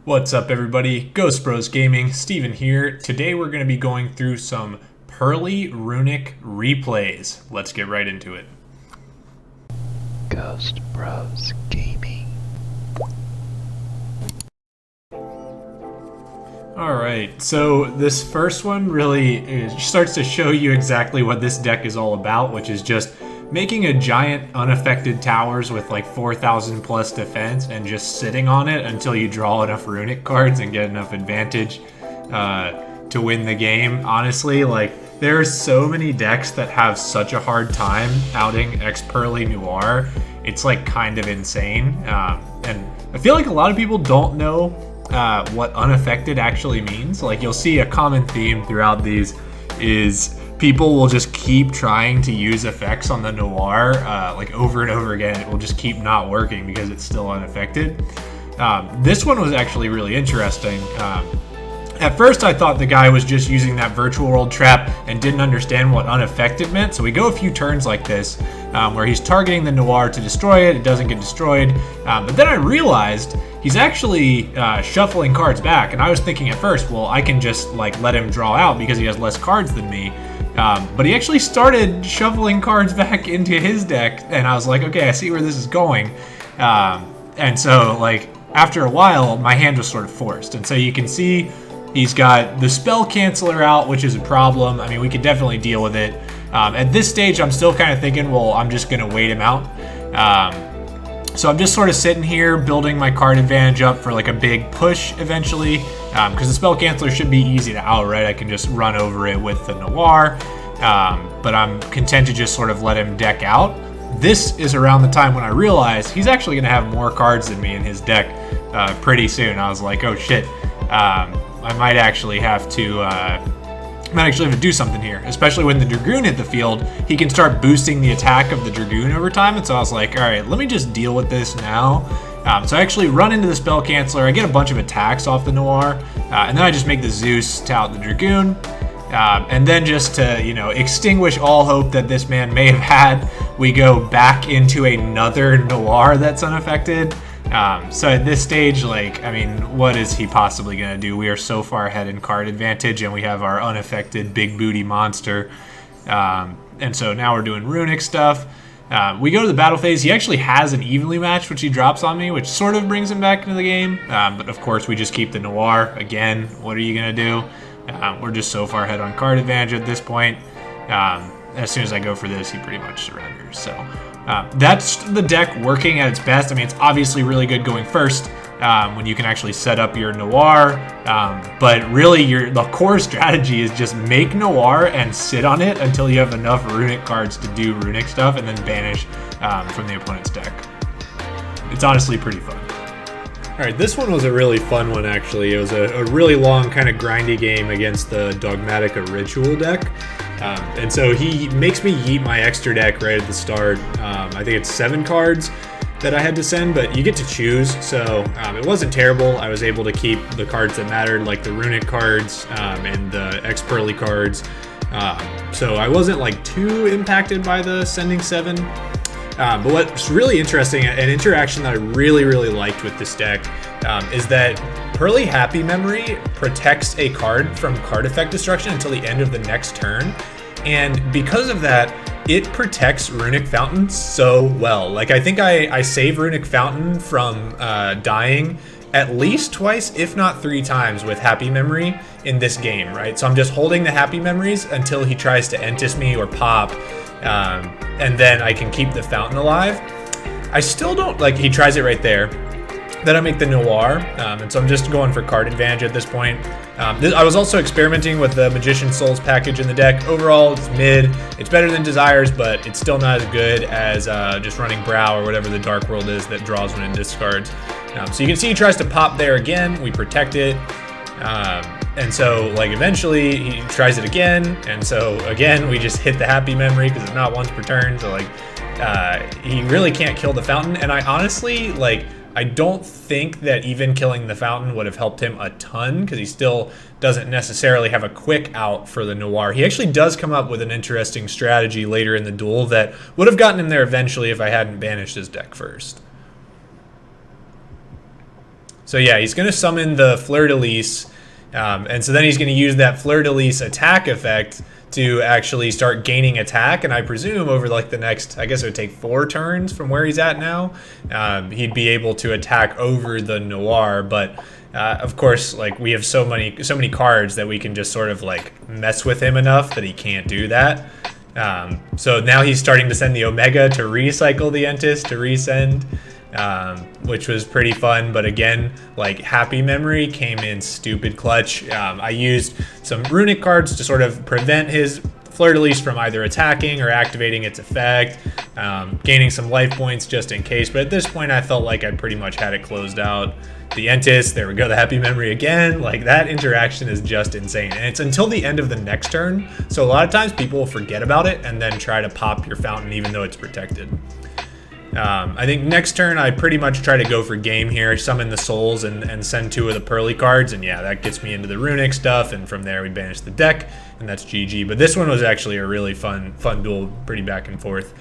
What's up, everybody? Ghost Bros Gaming, Steven here. Today we're going to be going through some Purrely Runick replays. Let's get right into it. Ghost Bros Gaming. Alright, so this first one really starts to show you exactly what this deck is all about, which is just making a giant unaffected towers with like 4,000 plus defense and just sitting on it until you draw enough Runick cards and get enough advantage to win the game. Honestly, like, there are so many decks that have such a hard time outing Purrely Noir. It's like kind of insane. And I feel like a lot of people don't know what unaffected actually means. Like, you'll see a common theme throughout these is people will just keep trying to use effects on the Noir like over and over again. It will just keep not working because it's still unaffected. This one was actually really interesting. At first I thought the guy was just using that virtual world trap and didn't understand what unaffected meant. So we go a few turns like this where he's targeting the Noir to destroy it. It doesn't get destroyed. But then I realized he's actually shuffling cards back. And I was thinking at first, well, I can just like let him draw out because he has less cards than me. But he actually started shuffling cards back into his deck. And I was like, okay, I see where this is going. And so like after a while, my hand was sort of forced. And so you can see he's got the spell canceller out, which is a problem. I mean, we could definitely deal with it. At this stage, I'm still kind of thinking, well, I'm just going to wait him out. So I'm just sort of sitting here building my card advantage up for like a big push eventually. Because the spell canceller should be easy to out, right? I can just run over it with the Noir. But I'm content to just sort of let him deck out. This is around the time when I realized he's actually going to have more cards than me in his deck pretty soon. I was like, oh shit. I might actually have to do something here, especially when the Dragoon hit the field. He can start boosting the attack of the Dragoon over time, and so I was like, all right, let me just deal with this now. So I actually run into the spell canceller. I get a bunch of attacks off the Noir, and then I just make the Zeus to out the Dragoon, and then just to extinguish all hope that this man may have had, we go back into another Noir that's unaffected. So at this stage, like, I mean, what is he possibly going to do? We are so far ahead in card advantage, and we have our unaffected big booty monster. And so now we're doing Runick stuff. We go to the battle phase. He actually has an evenly match, which he drops on me, which sort of brings him back into the game. But of course, we just keep the Noir. Again, what are you going to do? We're just so far ahead on card advantage at this point. As soon as I go for this, he pretty much surrenders. So that's the deck working at its best. I mean, it's obviously really good going first when you can actually set up your Noir. But really, the core strategy is just make Noir and sit on it until you have enough Runick cards to do Runick stuff, and then banish from the opponent's deck. It's honestly pretty fun. All right, this one was a really fun one, actually. It was a really long, kind of grindy game against the Dogmatica Ritual deck. And so he makes me yeet my extra deck right at the start. I think it's 7 cards that I had to send, but you get to choose. So it wasn't terrible. I was able to keep the cards that mattered, like the Runick cards and the Purrely cards. So I wasn't like too impacted by the sending 7. But what's really interesting, an interaction that I really, really liked with this deck is that Purrely Happy Memory protects a card from card effect destruction until the end of the next turn. And because of that, it protects Runick Fountain so well. Like, I think I save Runick Fountain from dying at least twice, if not 3 times, with Happy Memory in this game, right? So I'm just holding the Happy Memories until he tries to Entis me or pop, and then I can keep the Fountain alive. I still don't, like, he tries it right there. Then I make the Noir, and so I'm just going for card advantage at this point. I was also experimenting with the Magician Souls package in the deck. Overall, it's mid. It's better than Desires, but it's still not as good as just running Brow or whatever the Dark World is that draws when it discards. So you can see he tries to pop there again. We protect it. And so, like, eventually he tries it again. And so, again, we just hit the Happy Memory because it's not once per turn. So, like, he really can't kill the Fountain. And I honestly, like, I don't think that even killing the Fountain would have helped him a ton because he still doesn't necessarily have a quick out for the Noir. He actually does come up with an interesting strategy later in the duel that would have gotten him there eventually if I hadn't banished his deck first. So yeah, he's going to summon the Fleur-de-Lis, and so then he's going to use that Fleur-de-Lis attack effect to actually start gaining attack. And I presume over like the next, I guess it would take 4 turns from where he's at now, he'd be able to attack over the Noir. But of course, like we have so many cards that we can just sort of like mess with him enough that he can't do that. So now he's starting to send the Omega to recycle the Entis to resend, which was pretty fun. But again, like Happy Memory came in stupid clutch. I used some Runick cards to sort of prevent his Fleur-de-Lis from either attacking or activating its effect, gaining some life points just in case. But at this point, I felt like I pretty much had it closed out. The Entis, there we go, the Happy Memory again. Like that interaction is just insane. And it's until the end of the next turn. So a lot of times people will forget about it and then try to pop your fountain even though it's protected. I think next turn I pretty much try to go for game here, summon the souls and send 2 of the Purrely cards, and yeah, that gets me into the Runick stuff, and from there we banish the deck, and that's GG. But this one was actually a really fun duel, pretty back and forth.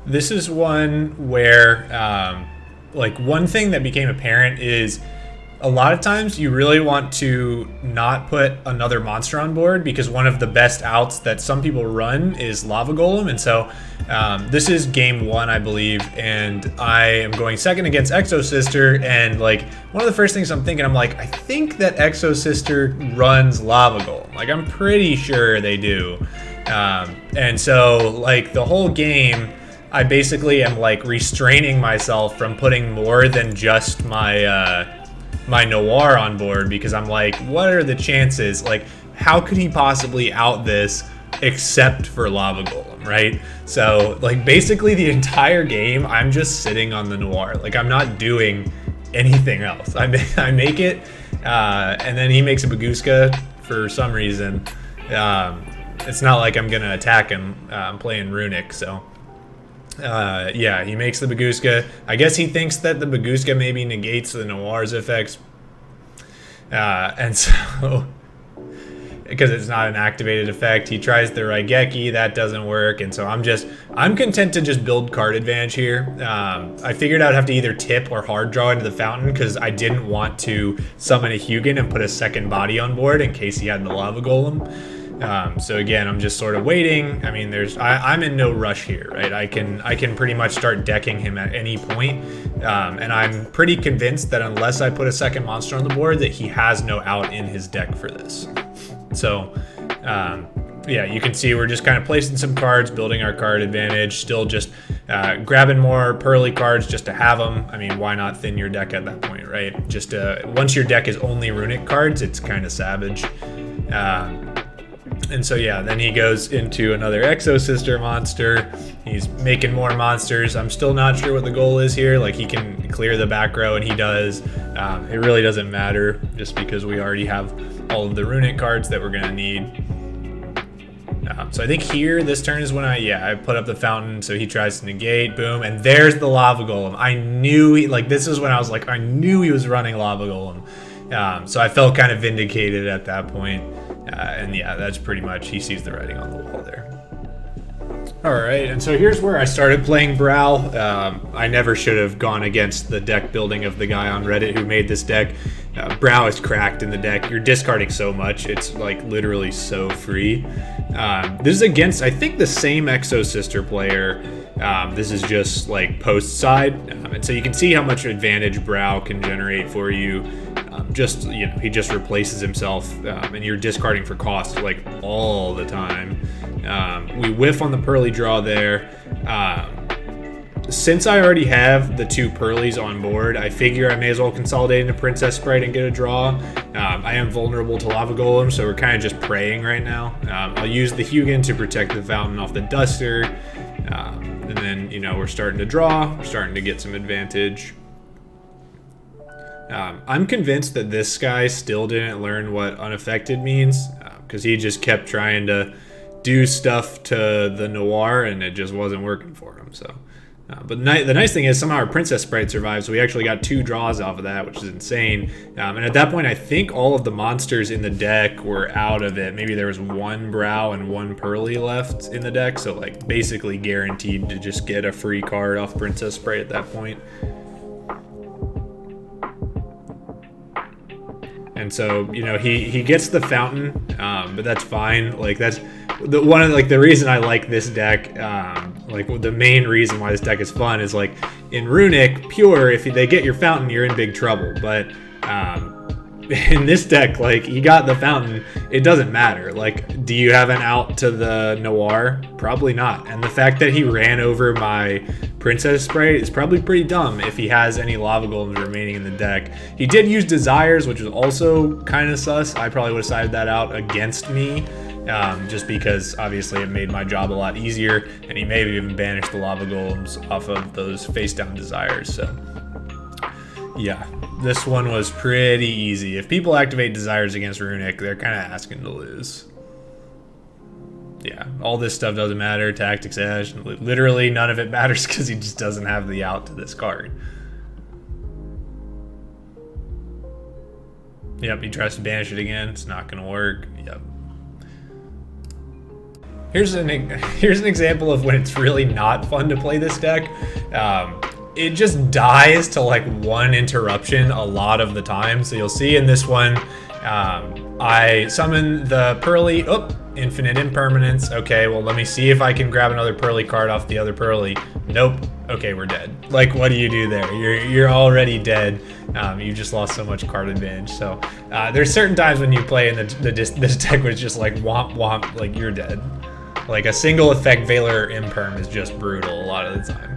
This is one where like one thing that became apparent is a lot of times you really want to not put another monster on board, because one of the best outs that some people run is Lava Golem. And so this is game 1, I believe, and I am going second against Exo Sister, and like one of the first things I'm thinking, I'm like, I think that Exo Sister runs Lava Golem. Like I'm pretty sure they do. And so like the whole game, I basically am like restraining myself from putting more than just my my Noir on board, because I'm like, what are the chances? Like, how could he possibly out this except for Lava Golem, right? So like basically the entire game, I'm just sitting on the Noir. Like I'm not doing anything else. I make it, and then he makes a Baguska for some reason. It's not like I'm gonna attack him. I'm playing Runick, so. Yeah, he makes the Baguska. I guess he thinks that the Baguska maybe negates the Noir's effects. And so, because it's not an activated effect, he tries the Raigeki. That doesn't work. And so I'm content to just build card advantage here. I figured I'd have to either tip or hard draw into the fountain, because I didn't want to summon a Hugin and put a second body on board in case he had the Lava Golem. So again, I'm just sort of waiting. I mean, I'm in no rush here, right? I can pretty much start decking him at any point. And I'm pretty convinced that unless I put a second monster on the board, that he has no out in his deck for this. So, yeah, you can see we're just kind of placing some cards, building our card advantage, still just grabbing more Purrely cards just to have them. I mean, why not thin your deck at that point, right? Just once your deck is only Runick cards, it's kind of savage. And so yeah, then he goes into another Exo Sister monster. He's making more monsters. I'm still not sure what the goal is here. Like he can clear the back row, and he does. It really doesn't matter, just because we already have all of the Runick cards that we're gonna need. So I think here, this turn is when I put up the fountain, so he tries to negate, boom, and there's the Lava Golem. I knew this is when I was like, I knew he was running Lava Golem. So I felt kind of vindicated at that point. And yeah, that's pretty much, he sees the writing on the wall there. Alright, and so here's where I started playing Brow. I never should have gone against the deck building of the guy on Reddit who made this deck. Brow is cracked in the deck. You're discarding so much, it's like literally so free. This is against, I think, the same Exo Sister player. This is just like post side. And so you can see how much advantage Brow can generate for you. He just replaces himself, and you're discarding for cost like all the time. We whiff on the Purrely draw there. Since I already have the 2 Purrelys on board, I figure I may as well consolidate into Princess Sprite and get a draw. I am vulnerable to Lava Golem, so we're kind of just praying right now. I'll use the Hugin to protect the fountain off the Duster, and then we're starting to draw. We're starting to get some advantage. I'm convinced that this guy still didn't learn what unaffected means, because he just kept trying to do stuff to the Noir, and it just wasn't working for him. So, but the nice thing is somehow our Princess Sprite survived, so we actually got 2 draws off of that, which is insane. And at that point, I think all of the monsters in the deck were out of it. Maybe there was 1 Brow and 1 Purrely left in the deck, so like basically guaranteed to just get a free card off Princess Sprite at that point. And so, you know, he gets the fountain, but that's fine. Like, that's the one of like the reason I like this deck. Like the main reason why this deck is fun is like in Runick pure, if they get your fountain, you're in big trouble. But in this deck, like, you got the fountain, it doesn't matter. Like, do you have an out to the Noir? Probably not. And the fact that he ran over my Princess Spray is probably pretty dumb if he has any Lava Golems remaining in the deck. He did use Desires, which was also kind of sus. I probably would have sided that out against me, just because obviously it made my job a lot easier, and he may have even banished the Lava Golems off of those face-down Desires. So yeah, this one was pretty easy. If people activate Desires against Runick, they're kind of asking to lose. Yeah, all this stuff doesn't matter. Tactics Edge, literally none of it matters because he just doesn't have the out to this card. Yep, he tries to banish it again. It's not going to work. Yep. Here's an example of when it's really not fun to play this deck. It just dies to like one interruption a lot of the time. So you'll see in this one, I summon the Purrely, infinite impermanence. Okay, well, let me see if I can grab another Purrely card off the other Purrely. Nope. Okay, we're dead. Like, what do you do there? You're already dead. You just lost so much card advantage. So there's certain times when you play in this deck where it's just like womp womp, like you're dead. Like a single effect Valor Imperm is just brutal a lot of the time.